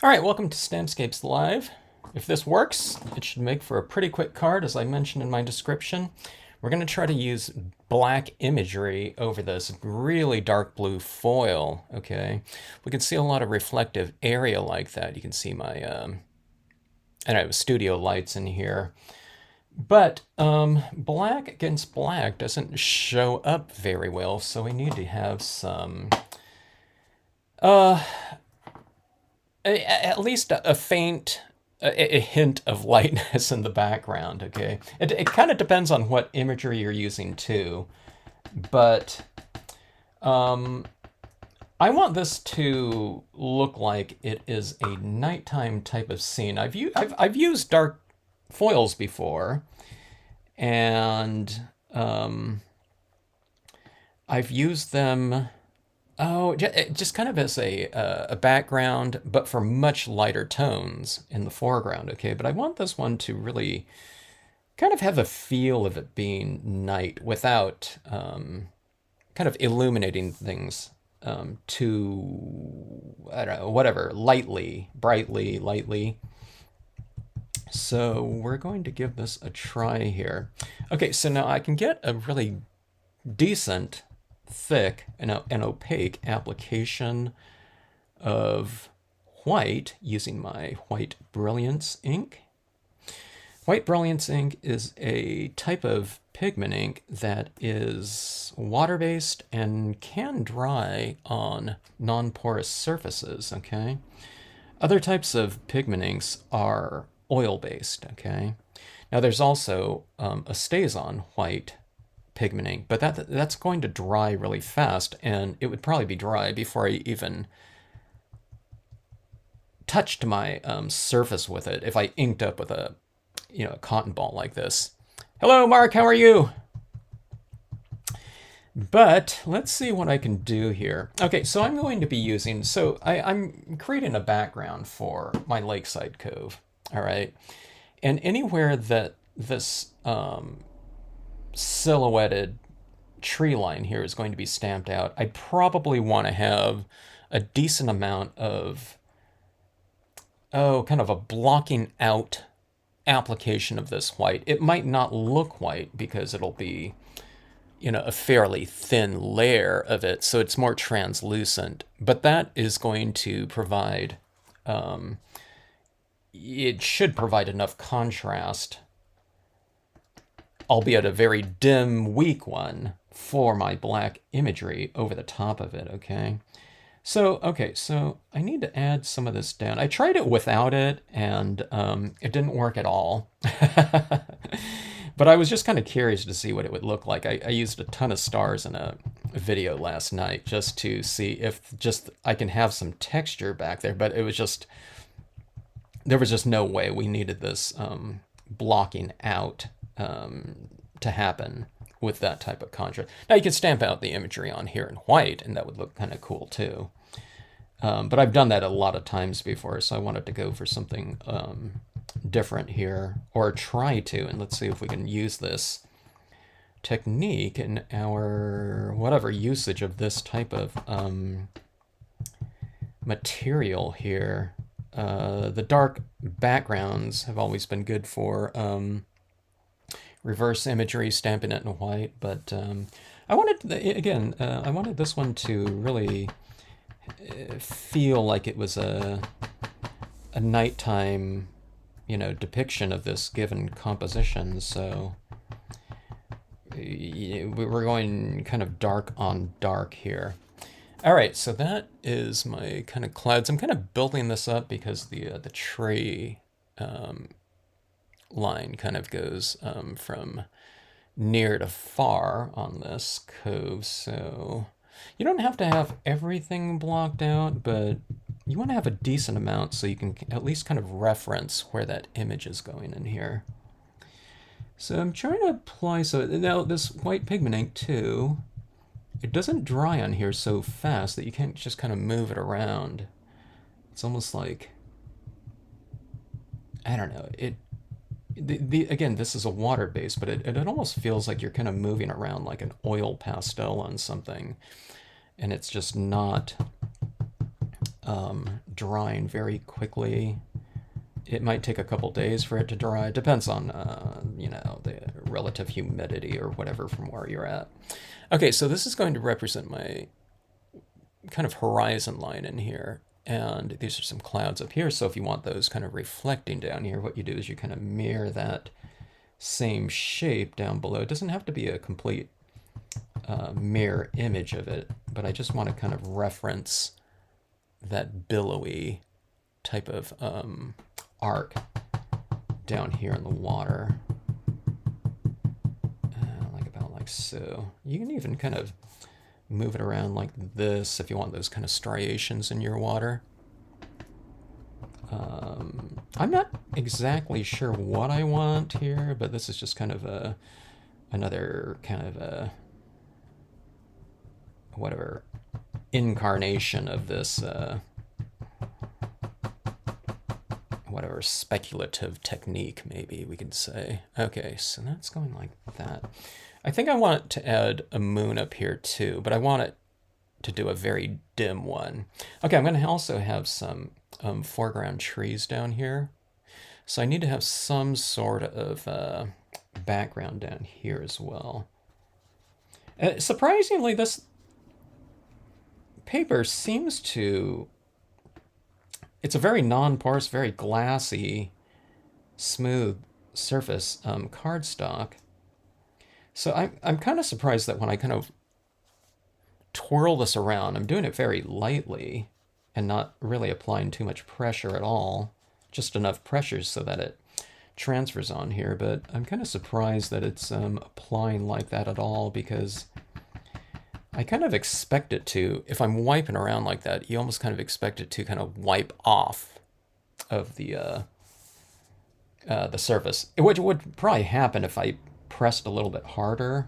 All right, welcome to Stampscapes Live. If this works, it should make for a pretty quick card, as I mentioned in my description. We're going to try to use black imagery over this really dark blue foil, okay? We can see a lot of reflective area like that. You can see my, I don't know, studio lights in here. But black against black doesn't show up very well, so we need to have some, uh, at least a faint a hint of lightness in the background, okay? It kind of depends on what imagery you're using too, but I want this to look like it is a nighttime type of scene. I've used dark foils before, and I've used them. Oh, just kind of as a background, but for much lighter tones in the foreground, okay? But I want this one to really kind of have a feel of it being night without kind of illuminating things too, I don't know, whatever, lightly, brightly, lightly. So we're going to give this a try here. Okay, so now I can get a really decent thick and opaque application of white using my white brilliance ink. White brilliance ink is a type of pigment ink that is water-based and can dry on non-porous surfaces, okay? Other types of pigment inks are oil-based, okay? Now there's also a StazOn white pigment ink, but that's going to dry really fast, and it would probably be dry before I even touched my surface with it if I inked up with a a cotton ball like this. Hello, Mark, how are you? But let's see what I can do here. Okay, so I'm going to be using, I'm creating a background for my lakeside cove, all right? And anywhere that this silhouetted tree line here is going to be stamped out, I probably want to have a decent amount of, kind of a blocking out application of this white. It might not look white because it'll be, a fairly thin layer of it, so it's more translucent. But that is going to provide, it should provide enough contrast, albeit a very dim, weak one, for my black imagery over the top of it, okay? So I need to add some of this down. I tried it without it, and it didn't work at all. But I was just kind of curious to see what it would look like. I used a ton of stars in a video last night just to see if I can have some texture back there, but it was just, there was just no way we needed this blocking out to happen with that type of contrast. Now you could stamp out the imagery on here in white, and that would look kind of cool too. But I've done that a lot of times before, so I wanted to go for something different here, or try to, and let's see if we can use this technique in our whatever usage of this type of material here. The dark backgrounds have always been good for reverse imagery, stamping it in white, but I wanted, again, I wanted this one to really feel like it was a nighttime, depiction of this given composition, so we're going kind of dark on dark here. All right, so that is my kind of clouds. I'm kind of building this up because the tree line kind of goes from near to far on this cove, so you don't have to have everything blocked out, but you want to have a decent amount so you can at least kind of reference where that image is going in here. So I'm trying to apply, so now this white pigment ink too, it doesn't dry on here so fast that you can't just kind of move it around. It's almost like, I don't know, again, this is a water base, but it almost feels like you're kind of moving around like an oil pastel on something, and it's just not drying very quickly. It might take a couple days for it to dry. It depends on, you know, the relative humidity or whatever from where you're at. Okay, so this is going to represent my kind of horizon line in here. And these are some clouds up here. So if you want those kind of reflecting down here, what you do is you kind of mirror that same shape down below. It doesn't have to be a complete mirror image of it, but I just want to kind of reference that billowy type of arc down here in the water. Like so. You can even kind of move it around like this if you want those kind of striations in your water. I'm not exactly sure what I want here, but this is just kind of another kind of whatever incarnation of this whatever speculative technique, maybe we could say. Okay, so that's going like that. I think I want to add a moon up here too, but I want it to do a very dim one. Okay, I'm going to also have some foreground trees down here. So I need to have some sort of background down here as well. Surprisingly, this paper seems to... It's a very non-porous, very glassy, smooth surface cardstock. So I'm kind of surprised that when I kind of twirl this around, I'm doing it very lightly and not really applying too much pressure at all. Just enough pressure so that it transfers on here. But I'm kind of surprised that it's applying like that at all, because I kind of expect it to, if I'm wiping around like that, you almost kind of expect it to kind of wipe off of the surface, which would probably happen if I pressed a little bit harder,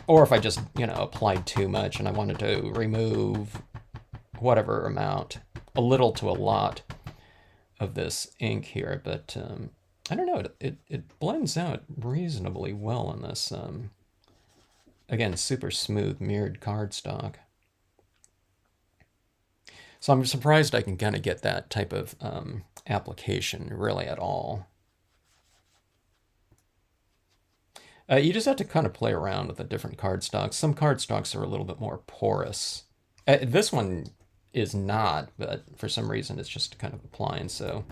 or if I just, you know, applied too much and I wanted to remove whatever amount, a little to a lot of this ink here. But I don't know, it blends out reasonably well in this again, super smooth mirrored cardstock. So I'm surprised I can kind of get that type of application really at all. You just have to kind of play around with the different cardstocks. Some cardstocks are a little bit more porous. This one is not, but for some reason it's just kind of applying. So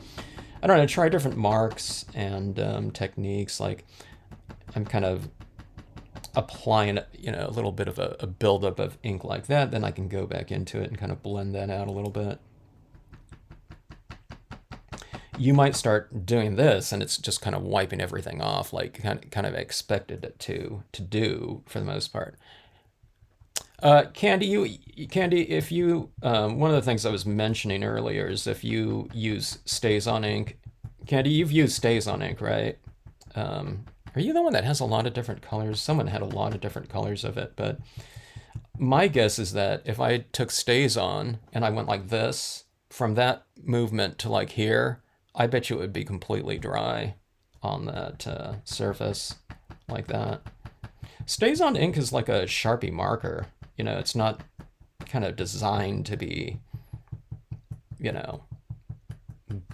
I don't know, try different marks and techniques. Like I'm kind of applying, you know, a little bit of a buildup of ink like that, then I can go back into it and kind of blend that out a little bit. You might start doing this and it's just kind of wiping everything off, like kind of expected it to do for the most part. Candy, if you, one of the things I was mentioning earlier is if you use StazOn ink. Candy, you've used StazOn ink, right? Are you the one that has a lot of different colors? Someone had a lot of different colors of it, but my guess is that if I took StazOn and I went like this, from that movement to like here, I bet you it would be completely dry on that surface like that. StazOn ink is like a Sharpie marker. You know, it's not kind of designed to be, you know,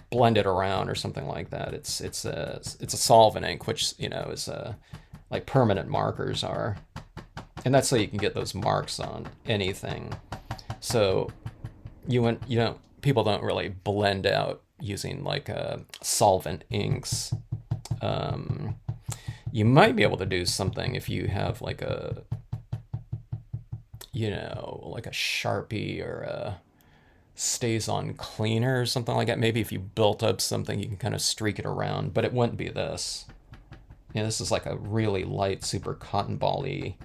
blended around or something like that. It's a solvent ink, which, you know, is like permanent markers are, and that's so you can get those marks on anything. So people don't really blend out using like solvent inks. You might be able to do something if you have like a, you know, like a Sharpie or a StazOn cleaner or something like that. Maybe if you built up something, you can kind of streak it around, but it wouldn't be this. You know, this is like a really light, super cotton ball-y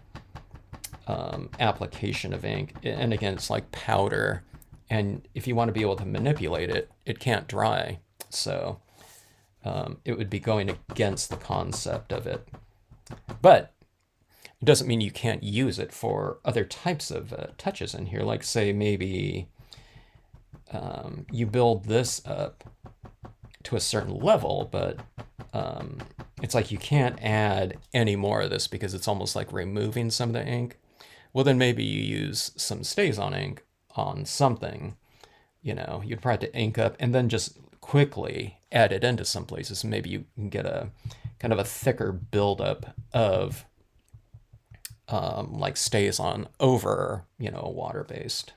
application of ink. And again, it's like powder. And if you want to be able to manipulate it, it can't dry. So it would be going against the concept of it. But it doesn't mean you can't use it for other types of touches in here. Like say maybe you build this up to a certain level, but it's like you can't add any more of this because it's almost like removing some of the ink. Well, then maybe you use some StazOn ink on something, you'd probably have to ink up and then just quickly add it into some places. Maybe you can get a kind of a thicker buildup of like stays on over, a water-based.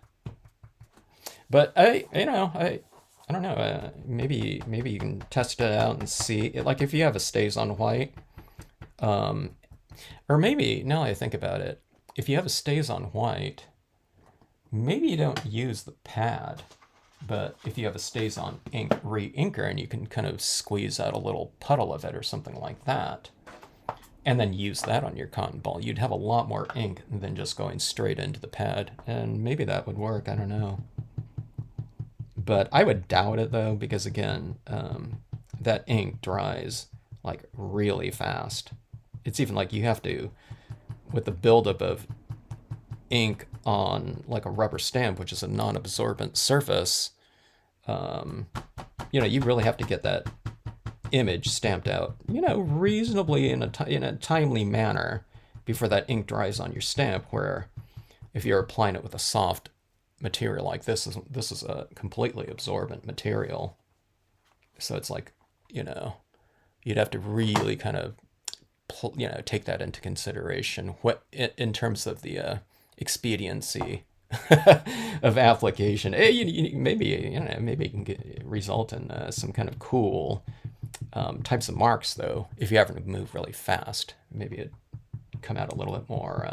But I don't know. Maybe you can test it out and see. Like if you have a stays on white, or maybe now I think about it, if you have a stays on white, maybe you don't use the pad, but if you have a stays on ink re-inker and you can kind of squeeze out a little puddle of it or something like that, and then use that on your cotton ball, you'd have a lot more ink than just going straight into the pad. And maybe that would work. I don't know. But I would doubt it though, because again, that ink dries like really fast. It's even like you have to, with the buildup of ink on like a rubber stamp, which is a non-absorbent surface, you really have to get that image stamped out, reasonably in a timely manner before that ink dries on your stamp. Where if you're applying it with a soft material like this is a completely absorbent material, so it's like you'd have to really kind of take that into consideration what in terms of the expediency of application. Maybe it can result in some kind of cool types of marks though. If you happen to move really fast, maybe it'd come out a little bit more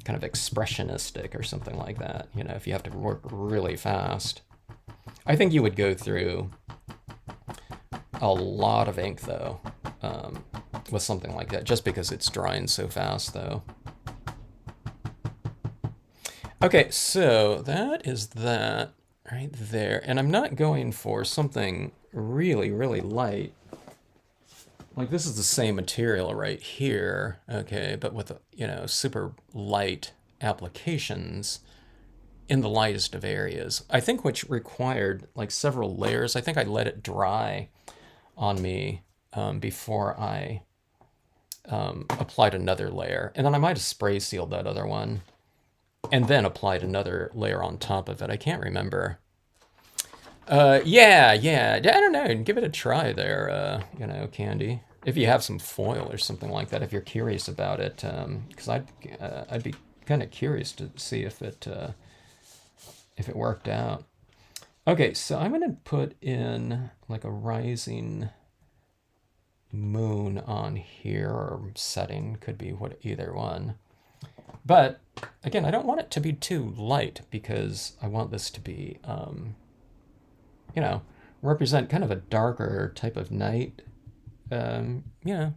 kind of expressionistic or something like that. If you have to work really fast, I think you would go through a lot of ink though, with something like that, just because it's drying so fast though. Okay, so that is that right there. And I'm not going for something really, really light. Like this is the same material right here, okay, but with, super light applications in the lightest of areas. I think which required like several layers. I think I let it dry on me before I applied another layer. And then I might have spray sealed that other one and then applied another layer on top of it. I can't remember. Yeah. I don't know. Give it a try there, Candy. If you have some foil or something like that, if you're curious about it, because I'd be kind of curious to see if it worked out. Okay, so I'm gonna put in like a rising moon on here, or setting, could be either one. But again, I don't want it to be too light because I want this to be, represent kind of a darker type of night.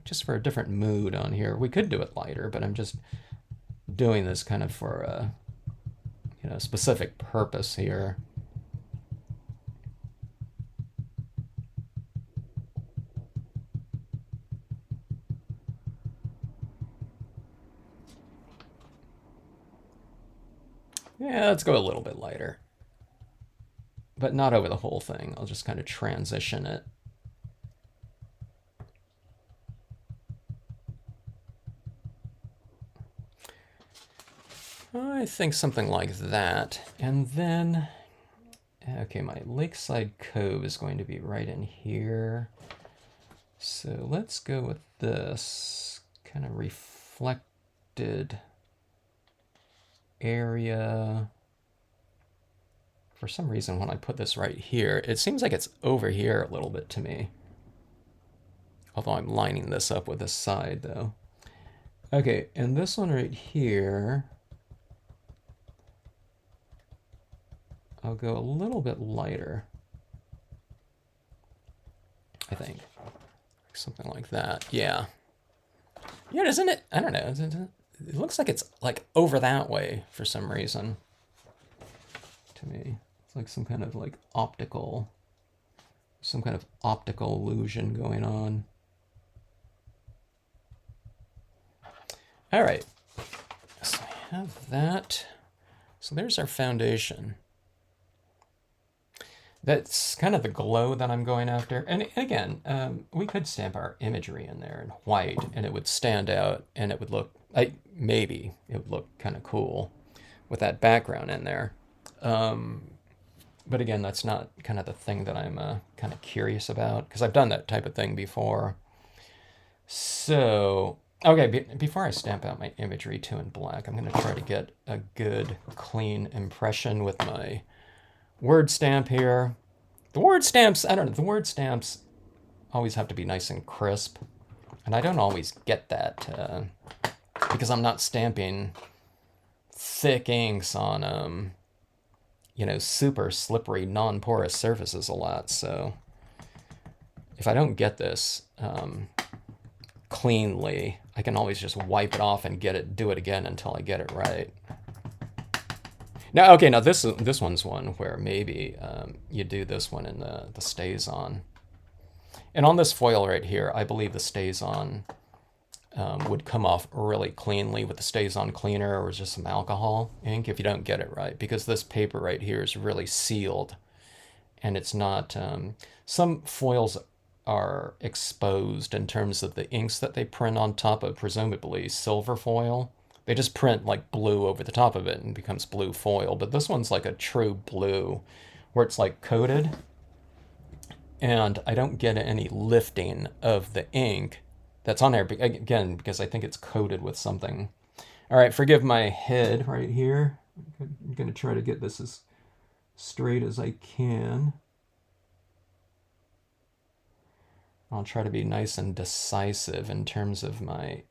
Just for a different mood on here. We could do it lighter, but I'm just doing this kind of for a, specific purpose here. Yeah, let's go a little bit lighter, but not over the whole thing. I'll just kind of transition it. I think something like that. And then, okay, my Lakeside Cove is going to be right in here. So let's go with this kind of reflected area. For some reason, when I put this right here, it seems like it's over here a little bit to me. Although I'm lining this up with this side, though. Okay, and this one right here, I'll go a little bit lighter, I think. Something like that, yeah. Yeah, isn't it? I don't know. It looks like it's like over that way for some reason to me. It's like some kind of like optical illusion going on. All right, so I have that. So there's our foundation. That's kind of the glow that I'm going after. And again, we could stamp our imagery in there in white and it would stand out and it would look like, maybe it would look kind of cool. with that background in there. But again, that's not kind of the thing that I'm kind of curious about, because I've done that type of thing before. So, okay, before I stamp out my imagery too in black, I'm going to try to get a good, clean impression with my word stamp here. The word stamps, I don't know, the word stamps always have to be nice and crisp. And I don't always get that because I'm not stamping thick inks on, you know, super slippery, non-porous surfaces a lot. So if I don't get this cleanly, I can always just wipe it off and do it again until I get it right. Now, okay, now this one's one where maybe you do this one in the stays on. And on this foil right here, I believe the stays on would come off really cleanly with the stays on cleaner or just some alcohol ink if you don't get it right, because this paper right here is really sealed and it's not, some foils are exposed in terms of the inks that they print on top of presumably silver foil. They just print like blue over the top of it and becomes blue foil, but this one's like a true blue where it's like coated, and I don't get any lifting of the ink that's on there, again, because I think it's coated with something. All right, forgive my head right here. I'm going to try to get this as straight as I can. I'll try to be nice and decisive in terms of my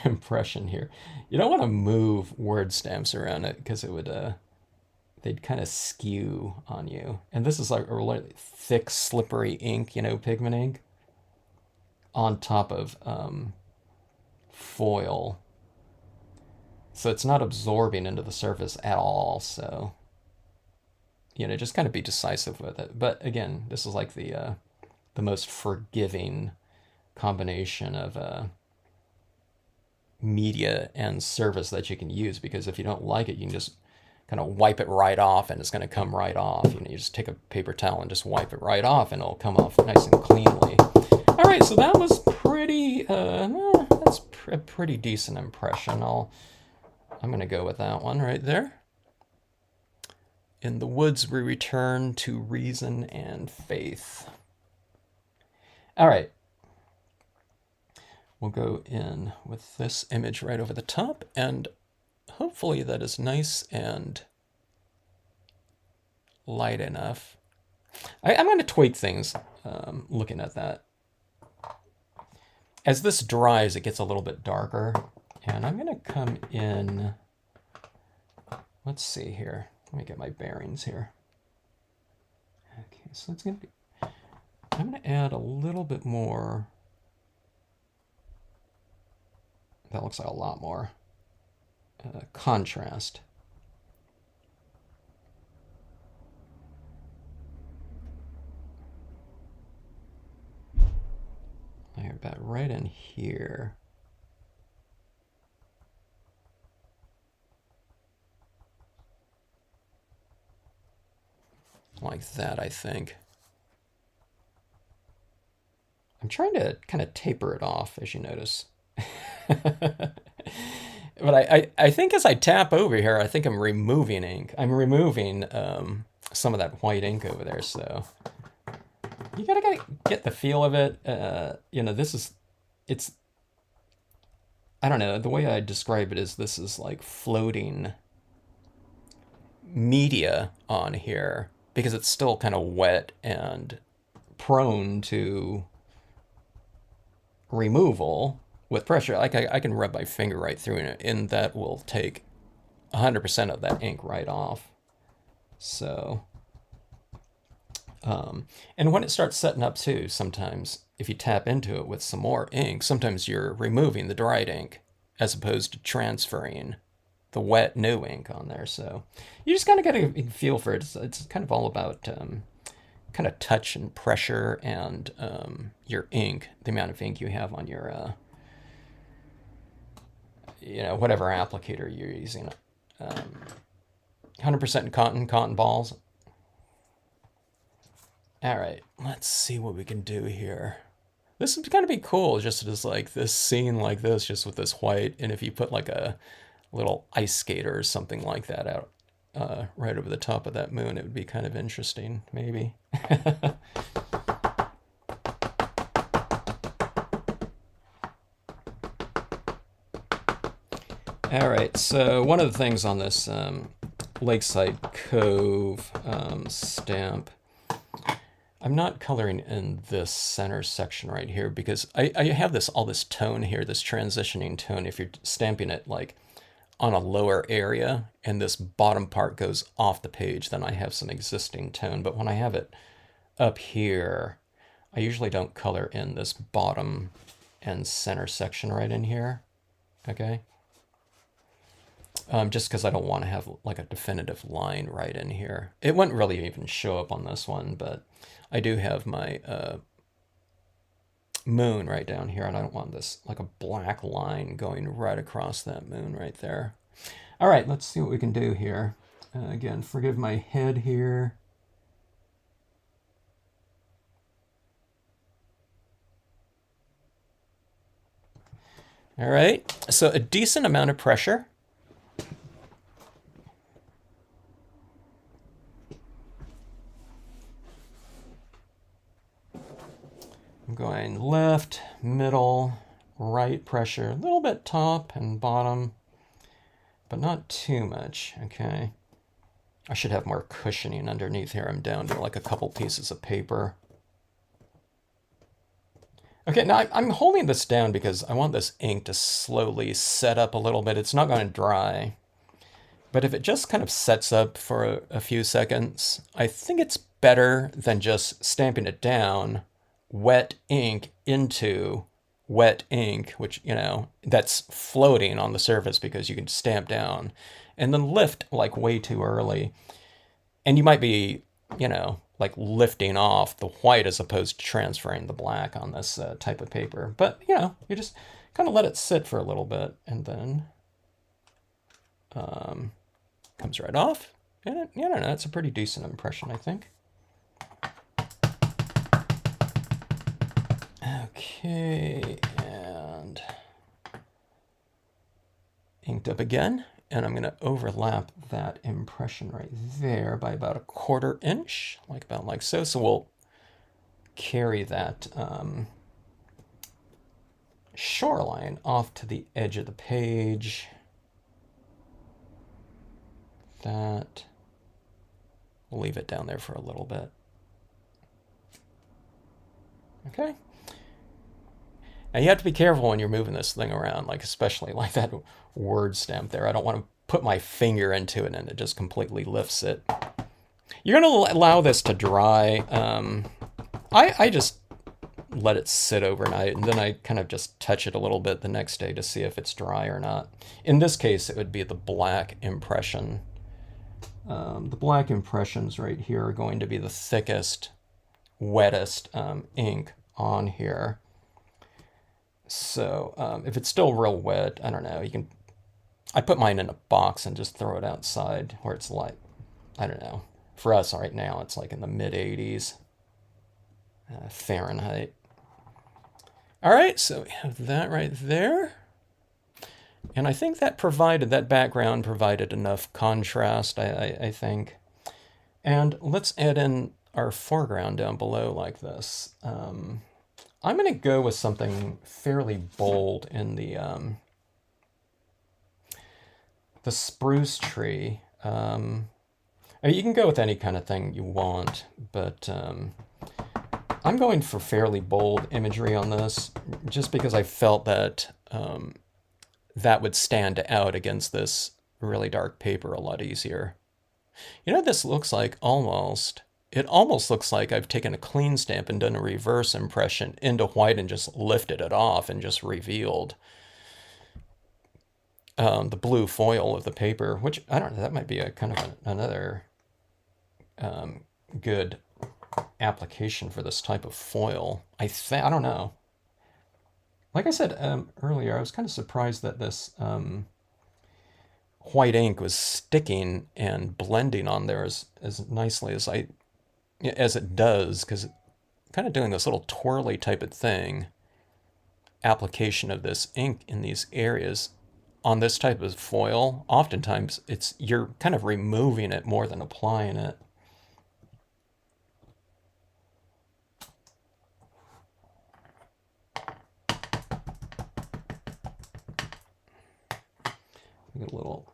impression here. You don't want to move word stamps around it because it would, they'd kind of skew on you. And this is like a really thick, slippery ink, you know, pigment ink on top of foil. So it's not absorbing into the surface at all. So, you know, just kind of be decisive with it. But again, this is like the most forgiving combination of media and surface that you can use, because if you don't like it, you can just kind of wipe it right off and it's going to come right off. You know, you just take a paper towel and just wipe it right off and it'll come off nice and cleanly. All right, so that was pretty, that's a pretty decent impression. I'm going to go with that one right there. In the woods, we return to reason and faith. All right. We'll go in with this image right over the top, and hopefully that is nice and light enough. I'm going to tweak things looking at that. As this dries, it gets a little bit darker, and I'm going to come in, let's see here. Let me get my bearings here. Okay, so it's going to be, I'm going to add a little bit more. That looks like a lot more contrast. There, about right in here. Like that, I think. I'm trying to kind of taper it off, as you notice. But I think as I tap over here, I think I'm removing ink. I'm removing some of that white ink over there, so you gotta get the feel of it. You know, it's, I don't know, the way I describe it is this is like floating media on here, because it's still kind of wet and prone to removal with pressure. Like I can rub my finger right through it, and that will take 100% of that ink right off. So, and when it starts setting up too, sometimes if you tap into it with some more ink, sometimes you're removing the dried ink as opposed to transferring the wet new ink on there. So you just kind of get a feel for it. It's kind of all about kind of touch and pressure and your ink, the amount of ink you have on your you know, whatever applicator you're using. 100% cotton balls. All right, let's see what we can do here. This is gonna be cool, just as like this scene like this, just with this white, and if you put like a little ice skater or something like that out right over the top of that moon. It would be kind of interesting, maybe. All right, so one of the things on this Lakeside Cove stamp, I'm not coloring in this center section right here because I have all this tone here, this transitioning tone. If you're stamping it like on a lower area and this bottom part goes off the page, then I have some existing tone. But when I have it up here, I usually don't color in this bottom and center section right in here, okay? Just because I don't want to have like a definitive line right in here. It wouldn't really even show up on this one, but I do have my moon right down here, and I don't want this like a black line going right across that moon right there. All right, let's see what we can do here. Again, forgive my head here. All right, so a decent amount of pressure. I'm going left, middle, right pressure, a little bit top and bottom, but not too much, okay? I should have more cushioning underneath here. I'm down to like a couple pieces of paper. Okay, now I'm holding this down because I want this ink to slowly set up a little bit. It's not going to dry. But if it just kind of sets up for a few seconds, I think it's better than just stamping it down, wet ink into wet ink, which, you know, that's floating on the surface because you can stamp down, and then lift like way too early. And you might be, you know, like lifting off the white as opposed to transferring the black on this type of paper. But, you know, you just kind of let it sit for a little bit and then comes right off. And, you know, that's a pretty decent impression, I think. Okay, and inked up again. And I'm going to overlap that impression right there by about 1/4 inch, about like so. So we'll carry that shoreline off to the edge of the page. That. We'll leave it down there for a little bit. Okay. Now you have to be careful when you're moving this thing around, like especially like that word stamp there. I don't want to put my finger into it and it just completely lifts it. You're going to allow this to dry. I just let it sit overnight, and then I kind of just touch it a little bit the next day to see if it's dry or not. In this case, it would be the black impression. The black impressions right here are going to be the thickest, wettest ink on here. So if it's still real wet, I don't know, you can, I put mine in a box and just throw it outside where it's like, I don't know, for us right now, it's like in the mid 80s Fahrenheit. All right, so we have that right there. And I think that background provided enough contrast, I think. And let's add in our foreground down below like this. I'm going to go with something fairly bold in the spruce tree. You can go with any kind of thing you want, but I'm going for fairly bold imagery on this, just because I felt that that would stand out against this really dark paper a lot easier. You know what this looks like almost? It almost looks like I've taken a clean stamp and done a reverse impression into white and just lifted it off and just revealed the blue foil of the paper, which, I don't know, that might be a kind of another good application for this type of foil. I don't know. Like I said earlier, I was kind of surprised that this white ink was sticking and blending on there as nicely as it does, because kind of doing this little twirly type of thing, application of this ink in these areas, on this type of foil, oftentimes you're kind of removing it more than applying it. Get a little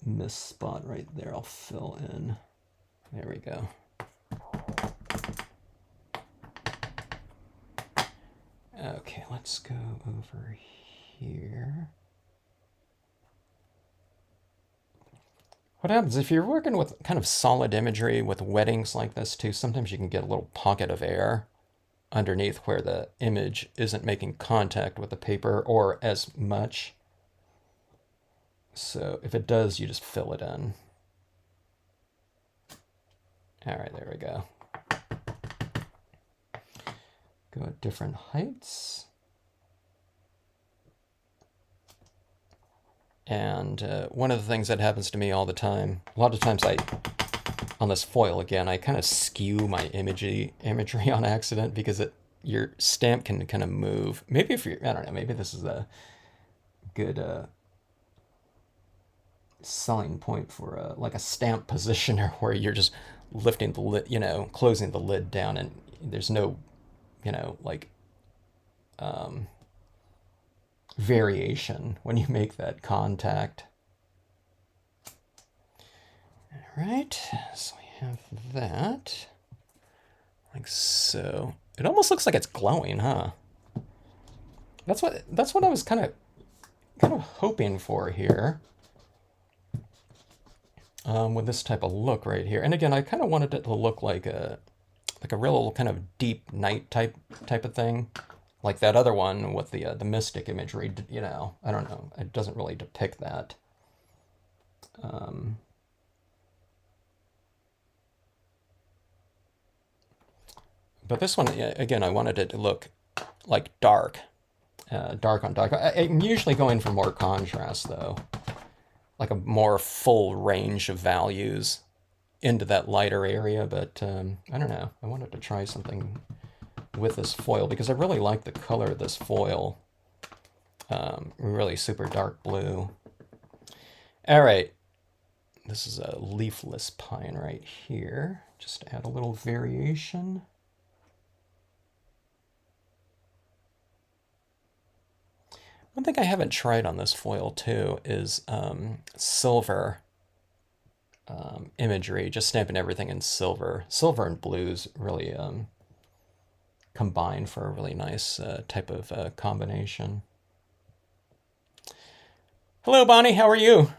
miss spot right there. I'll fill in. There we go. Okay, let's go over here. What happens if you're working with kind of solid imagery with weddings like this too, sometimes you can get a little pocket of air underneath where the image isn't making contact with the paper or as much. So if it does, you just fill it in. All right, there we go. Go at different heights. And one of the things that happens to me all the time, a lot of times on this foil again, I kind of skew my imagery on accident because your stamp can kind of move. Maybe if you're, I don't know, maybe this is a good selling point for like a stamp positioner where you're just lifting the lid, closing the lid down and there's no, like variation when you make that contact. All right, so we have that, like so. It almost looks like it's glowing, huh? That's what I was kind of hoping for here. With this type of look right here. And again, I kind of wanted it to look like a real kind of deep night type of thing. Like that other one with the mystic imagery, I don't know. It doesn't really depict that. But this one, again, I wanted it to look like dark. Dark on dark. I'm usually going for more contrast, though. Like a more full range of values into that lighter area, but I don't know. I wanted to try something with this foil because I really like the color of this foil. Really super dark blue. All right, this is a leafless pine right here. Just add a little variation. One thing I haven't tried on this foil too is silver imagery, just stamping everything in silver. Silver and blues really combine for a really nice type of combination. Hello, Bonnie, how are you?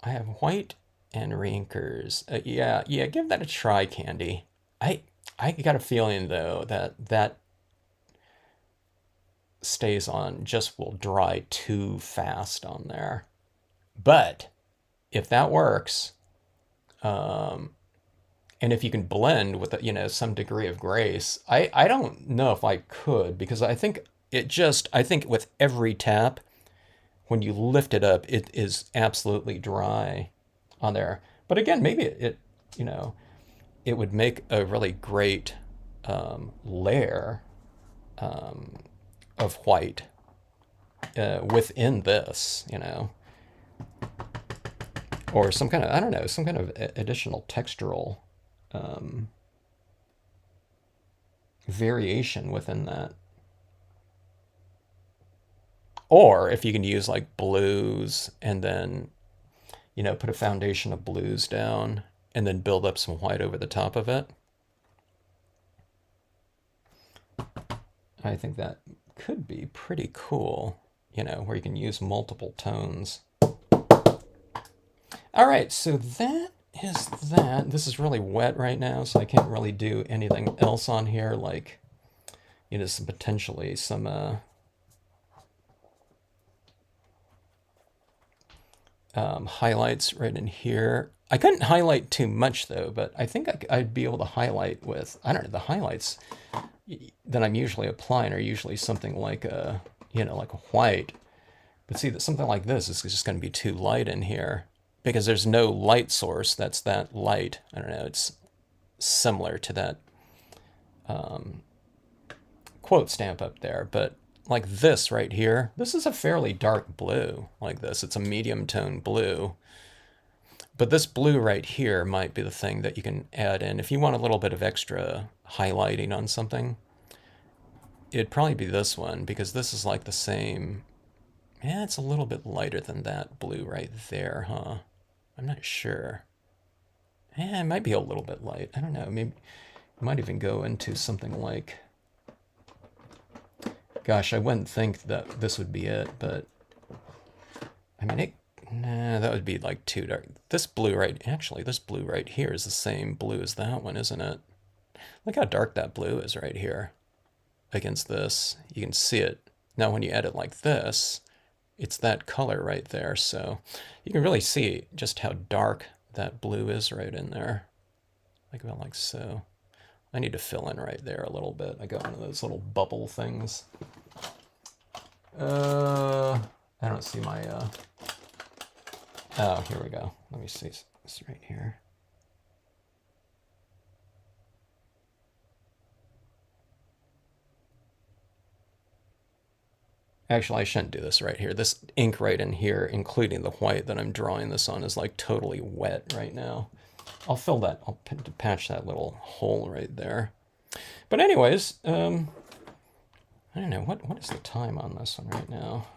I have white and reinkers. Yeah, give that a try, Candy. I got a feeling though that stays on just will dry too fast on there. But if that works, and if you can blend with some degree of grace, I don't know if I could because I think with every tap, when you lift it up, it is absolutely dry on there. But again, maybe it would make a really great layer of white within this, or some kind of, I don't know, some kind of additional textural variation within that. Or if you can use like blues and then, put a foundation of blues down and then build up some white over the top of it. I think that could be pretty cool, where you can use multiple tones. All right, so that is that. This is really wet right now, so I can't really do anything else on here, like, some potentially some highlights right in here. I couldn't highlight too much though, but I think I'd be able to highlight with, I don't know, the highlights that I'm usually applying are usually something like a, like a white. But see, that something like this is just going to be too light in here because there's no light source that's that light. I don't know, it's similar to that quote stamp up there, but like this right here, this is a fairly dark blue like this. It's a medium tone blue. But this blue right here might be the thing that you can add in. If you want a little bit of extra highlighting on something, it'd probably be this one, because this is like the same. Yeah, it's a little bit lighter than that blue right there, huh? I'm not sure. Yeah, it might be a little bit light. I don't know. Maybe it might even go into something like... Gosh, I wouldn't think that this would be it, but... I mean, nah, that would be like too dark. This blue actually, this blue right here is the same blue as that one, isn't it? Look how dark that blue is right here against this. You can see it. Now when you edit like this, it's that color right there. So you can really see just how dark that blue is right in there. Like about like so. I need to fill in right there a little bit. I got one of those little bubble things. I don't see my, oh, here we go. Let me see this right here. Actually, I shouldn't do this right here. This ink right in here, including the white that I'm drawing this on, is like totally wet right now. I'll fill that, I'll patch that little hole right there. But anyways, I don't know, what is the time on this one right now?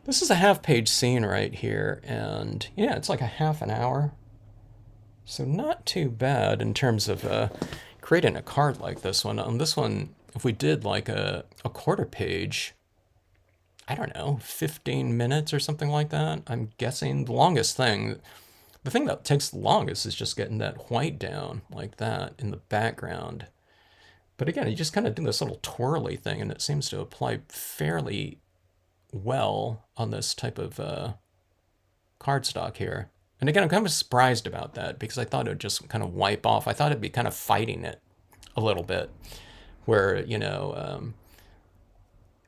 This is a half-page scene right here, and yeah, it's like a half an hour. So not too bad in terms of creating a card like this one. On this one, if we did like a quarter page, I don't know, 15 minutes or something like that, I'm guessing. The longest thing, the thing that takes the longest is just getting that white down like that in the background. But again, you just kind of do this little twirly thing, and it seems to apply fairly well on this type of cardstock here. And again, I'm kind of surprised about that, because I thought it would just kind of wipe off. I thought it'd be kind of fighting it a little bit, where, you know,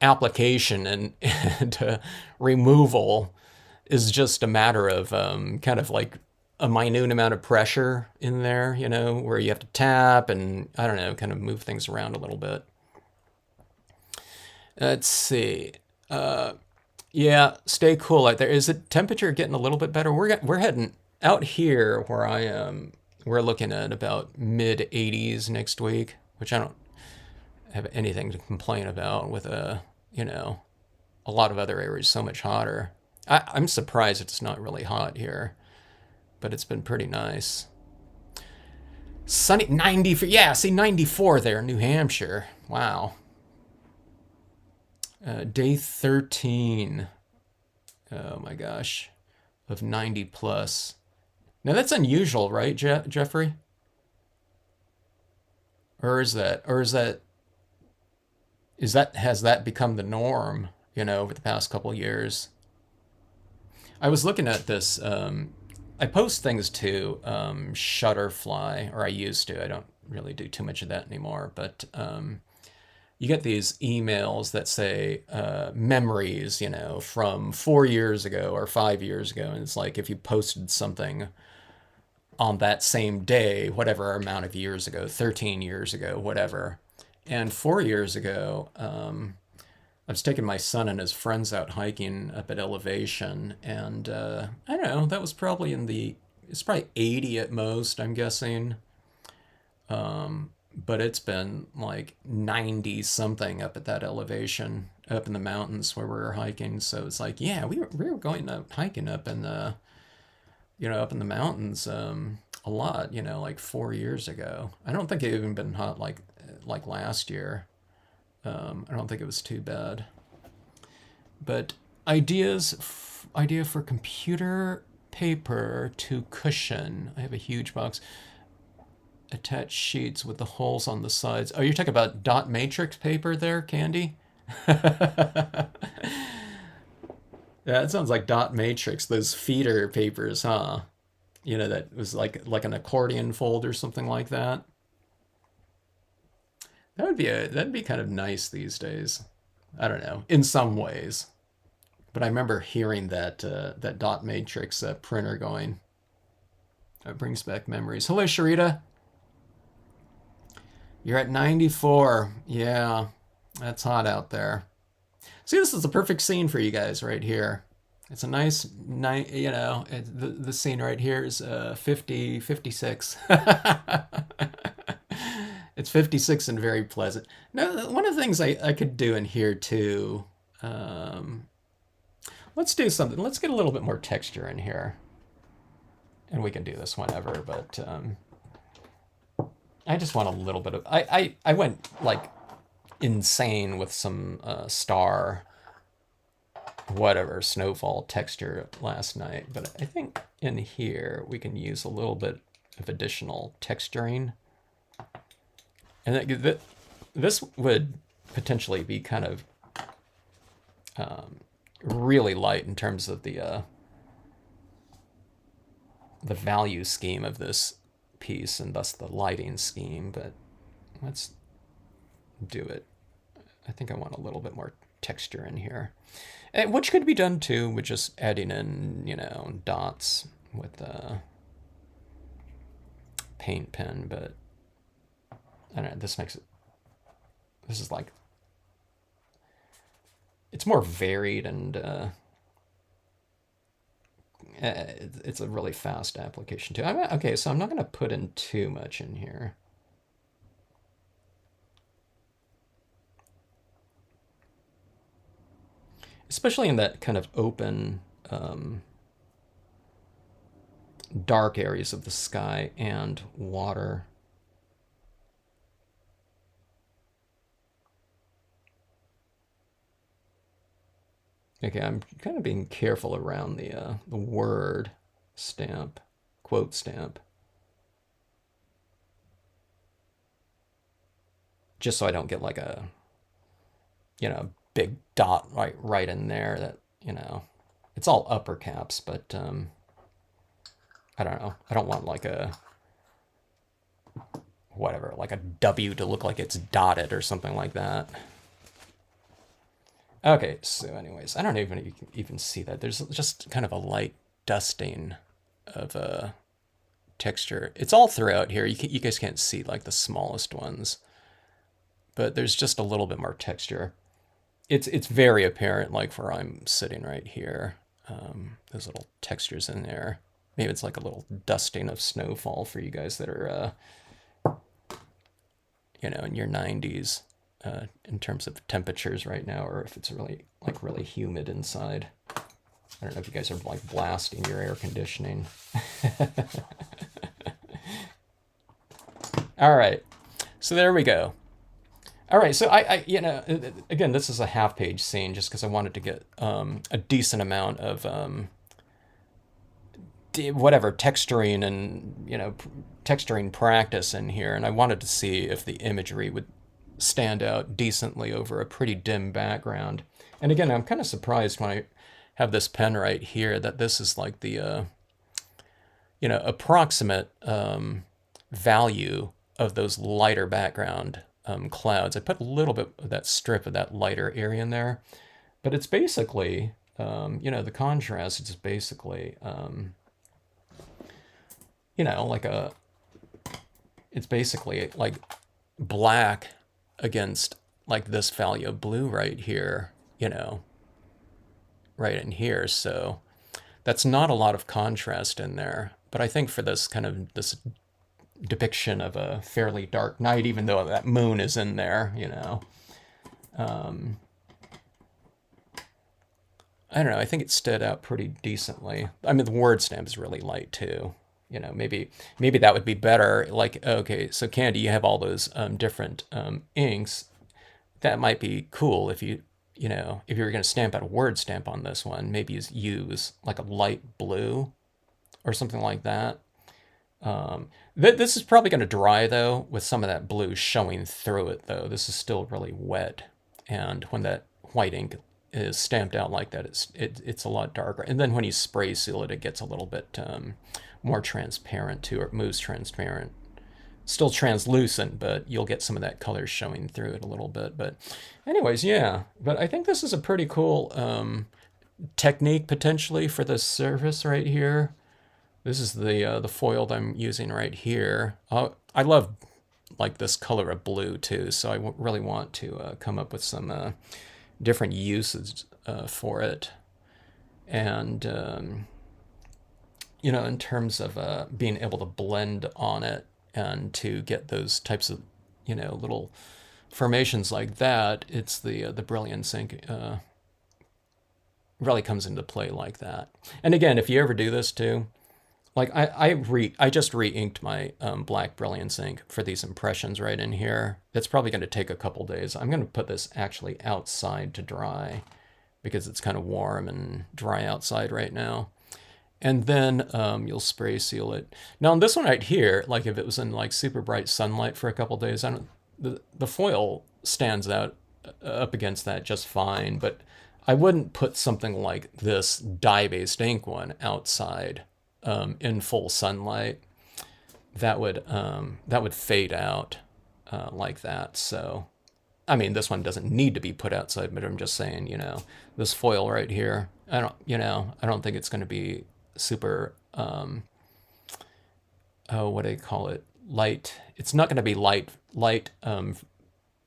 application and removal is just a matter of kind of like a minute amount of pressure in there, you know, where you have to tap and, I don't know, kind of move things around a little bit. Let's see. Yeah, stay cool out there. Is the temperature getting a little bit better? We're heading out here where I am. We're looking at about mid 80s next week, which I don't have anything to complain about with you know, a lot of other areas so much hotter. I'm surprised it's not really hot here, but it's been pretty nice. Sunny, 90, yeah, see 94 there, New Hampshire. Wow. Day 13. Oh my gosh. Of 90 plus. Now that's unusual, right, Jeffrey? Or is that has that become the norm, you know, over the past couple years? I was looking at this, I post things to Shutterfly, or I used to. I don't really do too much of that anymore, but you get these emails that say memories, you know, from 4 years ago or 5 years ago. And it's like if you posted something on that same day, whatever amount of years ago, 13 years ago, whatever. And 4 years ago, I was taking my son and his friends out hiking up at elevation. And I don't know, that was probably it's probably 80 at most, I'm guessing. But it's been like 90 something up at that elevation, up in the mountains where we were hiking. So it's like, yeah, we were going up hiking up in the, you know, up in the mountains a lot, you know, like 4 years ago. I don't think it even been hot like last year. I don't think it was too bad. But idea for computer paper to cushion. I have a huge box. Attach sheets with the holes on the sides. Oh, you're talking about dot matrix paper there, Candy? Yeah, it sounds like dot matrix, those feeder papers, huh? You know, that was like an accordion fold or something like that. That'd be kind of nice these days. I don't know, in some ways. But I remember hearing that that dot matrix printer going. It brings back memories. Hello, Sharita. You're at 94. Yeah, that's hot out there. See, this is the perfect scene for you guys right here. It's a nice night, the scene right here is 50, 56. It's 56 and very pleasant. Now, one of the things I could do in here too, um, let's do something. Let's get a little bit more texture in here. And we can do this whenever, but I just want a little bit of... I went, like, insane with some star, whatever, snowfall texture last night. But I think in here we can use a little bit of additional texturing. And this would potentially be kind of really light in terms of the value scheme of this piece and thus the lighting scheme, but let's do it. I think I want a little bit more texture in here, which could be done too with just adding in, dots with the paint pen, but I don't know, this is like, it's more varied and it's a really fast application too. Okay, so I'm not going to put in too much in here. Especially in that kind of open, dark areas of the sky and water. Okay, I'm kind of being careful around the word stamp, quote stamp. Just so I don't get like a, big dot right in there that, it's all upper caps, but I don't know. I don't want like a, whatever, like a W to look like it's dotted or something like that. Okay, so anyways, I don't even see that. There's just kind of a light dusting of a texture. It's all throughout here. You guys can't see like the smallest ones, but there's just a little bit more texture. It's very apparent, like where I'm sitting right here. Those little textures in there. Maybe it's like a little dusting of snowfall for you guys that are, in your 90s. In terms of temperatures right now, or if it's really humid inside. I don't know if you guys are like blasting your air conditioning. All right, so there we go. All right, so I again, this is a half-page scene just because I wanted to get a decent amount of whatever texturing and texturing practice in here, and I wanted to see if the imagery would stand out decently over a pretty dim background. And again, I'm kind of surprised when I have this pen right here that this is like the approximate value of those lighter background clouds. I put a little bit of that strip of that lighter area in there, but it's basically the contrast is basically it's basically like black against like this value of blue right here, right in here. So that's not a lot of contrast in there. But I think for this kind of this depiction of a fairly dark night, even though that moon is in there, I don't know. I think it stood out pretty decently. I mean, the word stamp is really light too. Maybe that would be better. Like, okay, so Candy, you have all those different inks. That might be cool if if you were going to stamp out a word stamp on this one, maybe use like a light blue or something like that. This is probably going to dry though, with some of that blue showing through it though. This is still really wet, and when that white ink is stamped out like that, it's a lot darker. And then when you spray seal it, it gets a little bit more transparent too, or it moves transparent. Still translucent, but you'll get some of that color showing through it a little bit. But anyways, yeah. But I think this is a pretty cool technique potentially for this surface right here. This is the foil that I'm using right here. I love like this color of blue too, so I really want to come up with some different uses for it. And, in terms of being able to blend on it and to get those types of, little formations like that, it's the Brilliance ink really comes into play like that. And again, if you ever do this too, like I just re-inked my black Brilliance ink for these impressions right in here. It's probably going to take a couple days. I'm going to put this actually outside to dry because it's kind of warm and dry outside right now. And then you'll spray seal it. Now on this one right here, like if it was in like super bright sunlight for a couple days, the foil stands out up against that just fine, but I wouldn't put something like this dye-based ink one outside in full sunlight. That would fade out like that. So, I mean, this one doesn't need to be put outside, but I'm just saying, this foil right here, I don't think it's going to be super, what do you call it? Light. It's not going to be light,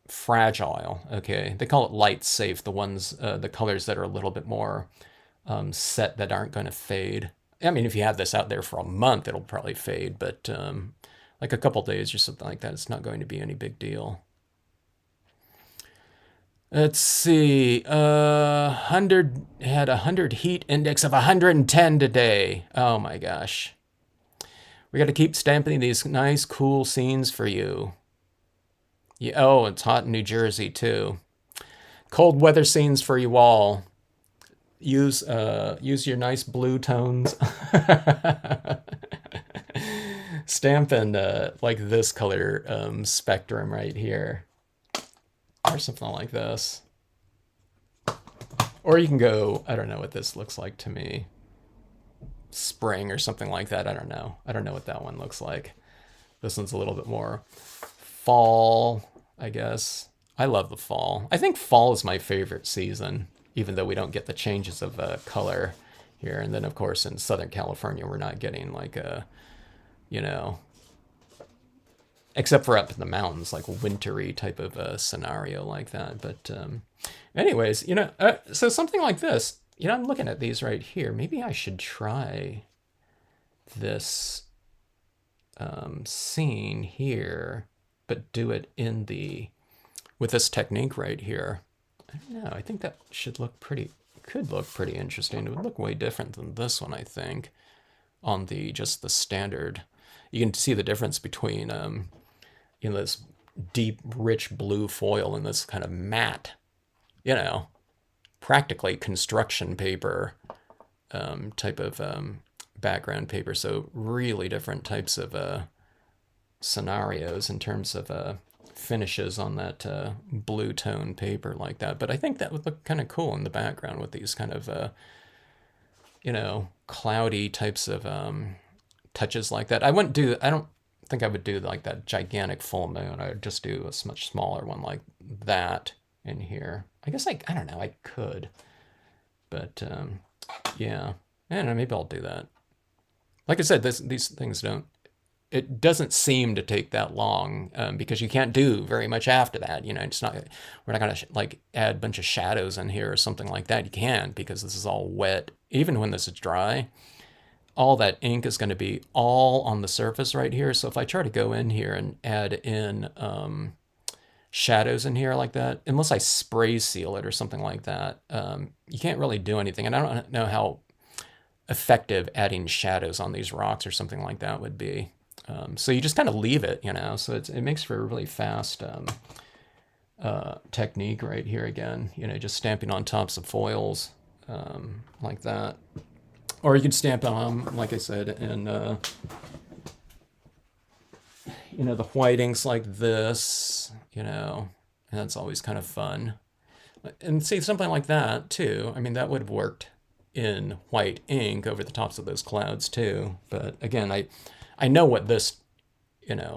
fragile. Okay, they call it light safe. The ones, the colors that are a little bit more set that aren't going to fade. I mean, if you have this out there for a month, it'll probably fade, but like a couple days or something like that, it's not going to be any big deal. Let's see. 100 had 100 heat index of 110 today. Oh my gosh. We got to keep stamping these nice, cool scenes for you. Yeah, oh, it's hot in New Jersey too. Cold weather scenes for you all. Use your nice blue tones. Stamp in like this color spectrum right here, or something like this. Or you can go, I don't know what this looks like to me. Spring or something like that. I don't know. I don't know what that one looks like. This one's a little bit more fall, I guess. I love the fall. I think fall is my favorite season, even though we don't get the changes of color here. And then, of course, in Southern California, we're not getting like a, except for up in the mountains, like a wintry type of a scenario like that. But anyways, so something like this, I'm looking at these right here. Maybe I should try this scene here, but do it with this technique right here. I don't know. I think that could look pretty interesting. It would look way different than this one, I think, on just the standard. You can see the difference between this deep, rich blue foil and this kind of matte, practically construction paper type of background paper. So really different types of scenarios in terms of finishes on that blue tone paper like that. But I think that would look kind of cool in the background with these kind of, cloudy types of touches like that. I don't think I would do like that gigantic full moon. I would just do a much smaller one like that in here. I guess I don't know, I could. But yeah, I don't know, maybe I'll do that. Like I said, these things it doesn't seem to take that long because you can't do very much after that. It's not, we're not going to like add a bunch of shadows in here or something like that. You can't, because this is all wet. Even when this is dry, all that ink is going to be all on the surface right here. So if I try to go in here and add in shadows in here like that, unless I spray seal it or something like that, you can't really do anything. And I don't know how effective adding shadows on these rocks or something like that would be. So you just kind of leave it, so it makes for a really fast technique right here again, just stamping on tops of foils like that. Or you could stamp on them, like I said, in, the white inks like this, and that's always kind of fun. And see, something like that, too. I mean, that would have worked in white ink over the tops of those clouds, too. But again, I know what this,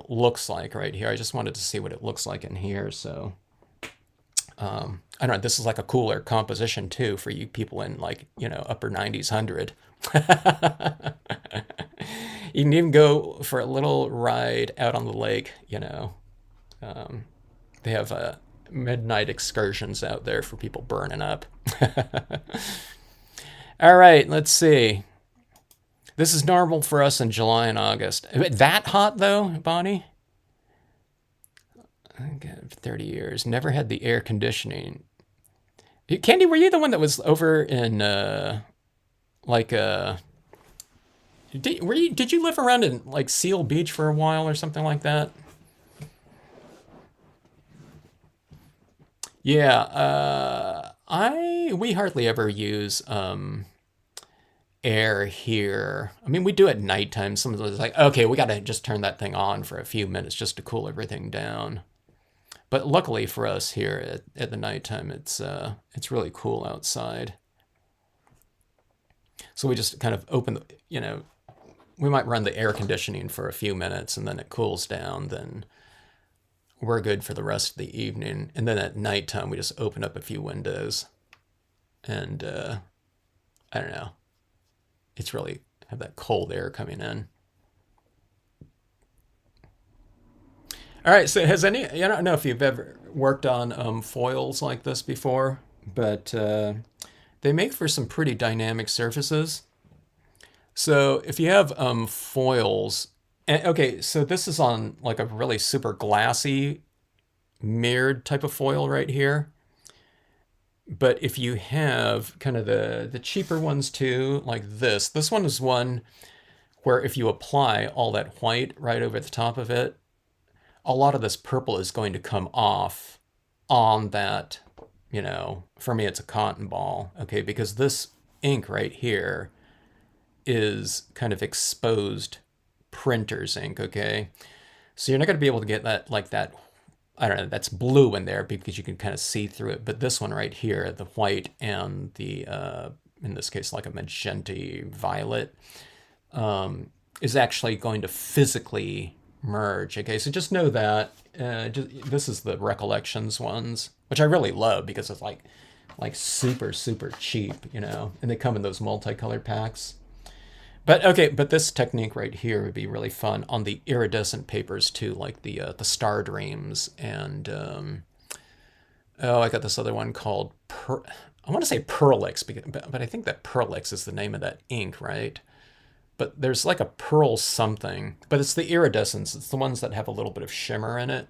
looks like right here. I just wanted to see what it looks like in here. So, I don't know, this is like a cooler composition too for you people in like, upper 90s, 100. You can even go for a little ride out on the lake, They have midnight excursions out there for people burning up. All right, let's see. This is normal for us in July and August. That hot though, Bonnie? 30 years. Never had the air conditioning. Candy, were you the one that was over in like did you live around in like Seal Beach for a while or something like that? Yeah, I we hardly ever use air here. I mean, we do at nighttime. Sometimes like, okay, we got to just turn that thing on for a few minutes just to cool everything down. But luckily for us here at the nighttime, it's really cool outside. So we just kind of open the, we might run the air conditioning for a few minutes and then it cools down. Then we're good for the rest of the evening. And then at nighttime, we just open up a few windows and I don't know. It's really have that cold air coming in. All right, so has any, I don't know if you've ever worked on foils like this before, but they make for some pretty dynamic surfaces. So if you have foils, and, okay, so this is on like a really super glassy mirrored type of foil right here. But if you have kind of the cheaper ones too, like this one is one where if you apply all that white right over the top of it, a lot of this purple is going to come off on that, for me it's a cotton ball, okay, because this ink right here is kind of exposed printer's ink, okay? So you're not going to be able to get that, like that, I don't know, that's blue in there because you can kind of see through it. But this one right here, the white and the, in this case, like a magenta violet, is actually going to physically merge. Okay, so just know that this is the Recollections ones, which I really love because it's like super, super cheap, and they come in those multicolored packs. But okay, but this technique right here would be really fun on the iridescent papers too, like the Star Dreams and oh, I got this other one called I want to say Perlix, but I think that Perlix is the name of that ink, right? But there's like a pearl something, but it's the iridescents. It's the ones that have a little bit of shimmer in it.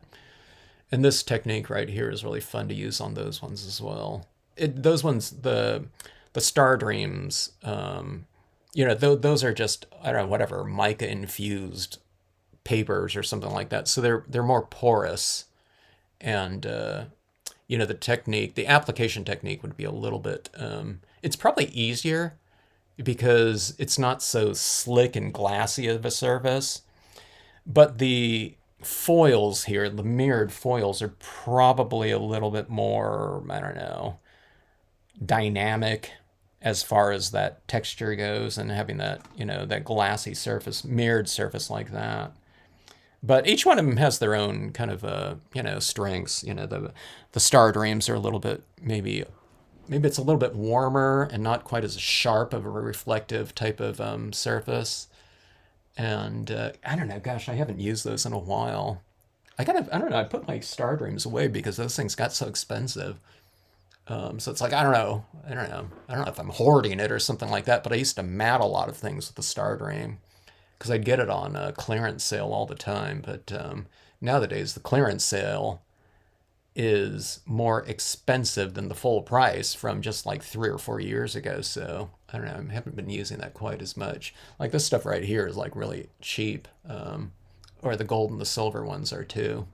And this technique right here is really fun to use on those ones as well. Those ones, the Star Dreams, those are just, I don't know, whatever, mica infused papers or something like that. So they're more porous, and the application technique would be a little bit. It's probably easier because it's not so slick and glassy of a surface, but the foils here, the mirrored foils, are probably a little bit more, I don't know, dynamic as far as that texture goes and having that, that glassy surface, mirrored surface like that. But each one of them has their own kind of, strengths. The Star Dreams are a little bit, maybe it's a little bit warmer and not quite as sharp of a reflective type of surface. And I don't know, gosh, I haven't used those in a while. I don't know, I put my Star Dreams away because those things got so expensive. So it's like, I don't know if I'm hoarding it or something like that, but I used to mat a lot of things with the Star Dream because I'd get it on a clearance sale all the time. But nowadays, the clearance sale is more expensive than the full price from just like 3 or 4 years ago. So I don't know, I haven't been using that quite as much. Like this stuff right here is like really cheap, or the gold and the silver ones are too.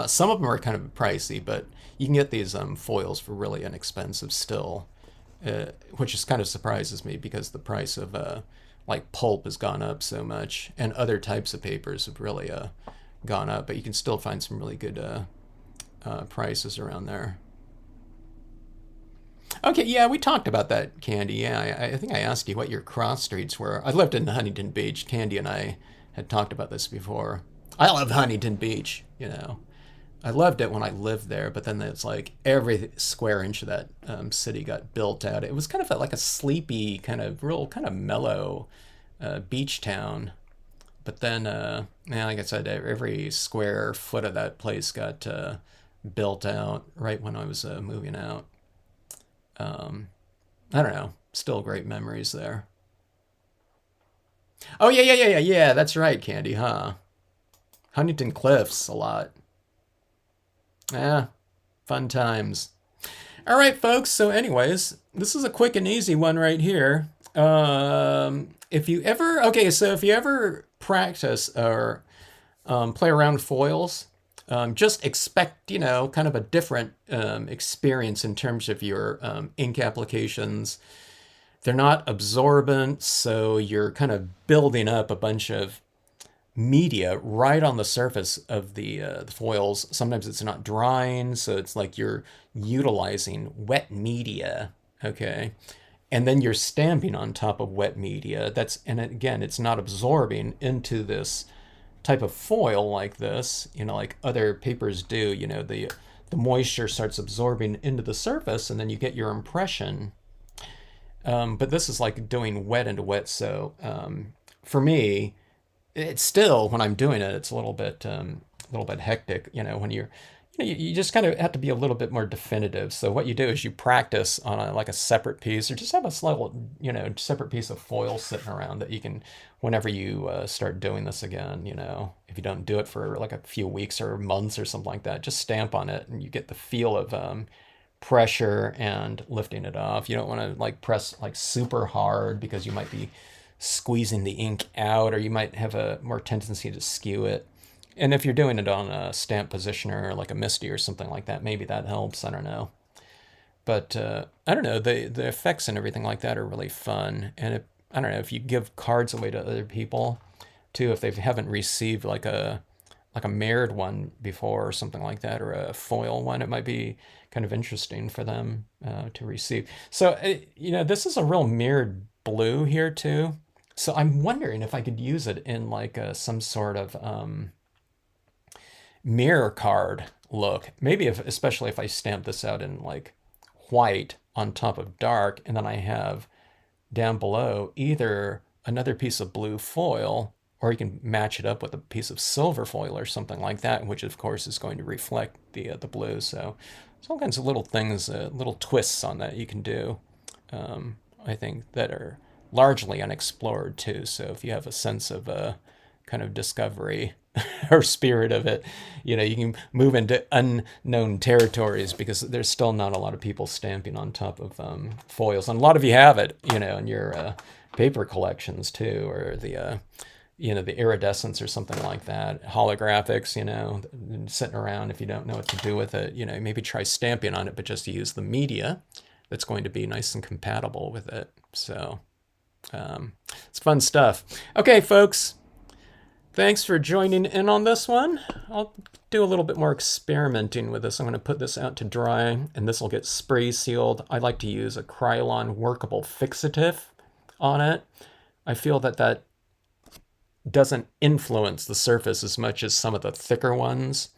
Some of them are kind of pricey, but you can get these foils for really inexpensive still, which just kind of surprises me because the price of like pulp has gone up so much, and other types of papers have really gone up. But you can still find some really good prices around there. Okay, yeah, we talked about that, Candy. Yeah, I think I asked you what your cross streets were. I lived in Huntington Beach. Candy and I had talked about this before. I love Huntington Beach. I loved it when I lived there, but then it's like every square inch of that city got built out. It was kind of like a sleepy, kind of mellow beach town. But then, like I said, every square foot of that place got built out right when I was moving out. I don't know. Still great memories there. Oh yeah, yeah, yeah, yeah, yeah. That's right, Candy, huh? Huntington Cliffs a lot. Yeah, fun times. All right, folks. So, anyways, this is a quick and easy one right here. If you ever, okay, so if you ever practice or play around with foils, just expect, kind of a different experience in terms of your ink applications. They're not absorbent, so you're kind of building up a bunch of media right on the surface of the foils. Sometimes it's not drying, so it's like you're utilizing wet media, okay? And then you're stamping on top of wet media. And again, it's not absorbing into this type of foil like this, like other papers do. The moisture starts absorbing into the surface, and then you get your impression. But this is like doing wet into wet. So for me, it's still, when I'm doing it, it's a little bit hectic. When you just kind of have to be a little bit more definitive. So what you do is you practice on like a separate piece, or just have a separate piece of foil sitting around that you can, whenever you start doing this again, if you don't do it for like a few weeks or months or something like that, just stamp on it and you get the feel of pressure and lifting it off. You don't want to like press like super hard because you might be squeezing the ink out, or you might have a more tendency to skew it. And if you're doing it on a stamp positioner like a MISTI or something like that, maybe that helps. I don't know. But I don't know. The effects and everything like that are really fun. And I don't know, if you give cards away to other people too, if they haven't received like a mirrored one before or something like that, or a foil one, it might be kind of interesting for them to receive. So, this is a real mirrored blue here too. So I'm wondering if I could use it in like some sort of mirror card look. Maybe especially if I stamp this out in like white on top of dark, and then I have down below either another piece of blue foil, or you can match it up with a piece of silver foil or something like that, which of course is going to reflect the blue. So there's all kinds of little things, little twists on that you can do. I think that are largely unexplored too. So if you have a sense of kind of discovery or spirit of it, you can move into unknown territories, because there's still not a lot of people stamping on top of foils. And a lot of you have it, in your paper collections too, or the iridescence or something like that, holographics, sitting around. If you don't know what to do with it, maybe try stamping on it, but just use the media that's going to be nice and compatible with it. So it's fun stuff. Okay, folks, thanks for joining in on this one. I'll do a little bit more experimenting with this. I'm going to put this out to dry, and this will get spray sealed. I like to use a Krylon workable fixative on it. I feel that doesn't influence the surface as much as some of the thicker ones,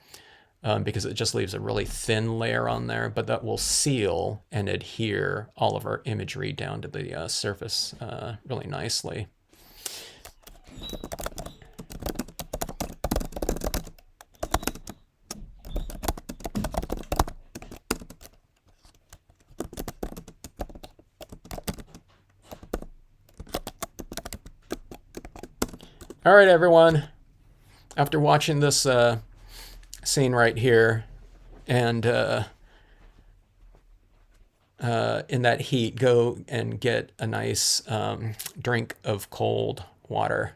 because it just leaves a really thin layer on there, but that will seal and adhere all of our imagery down to the surface really nicely. All right, everyone. After watching this scene right here, and in that heat, go and get a nice drink of cool water.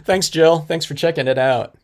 Thanks, Jill. Thanks for checking it out.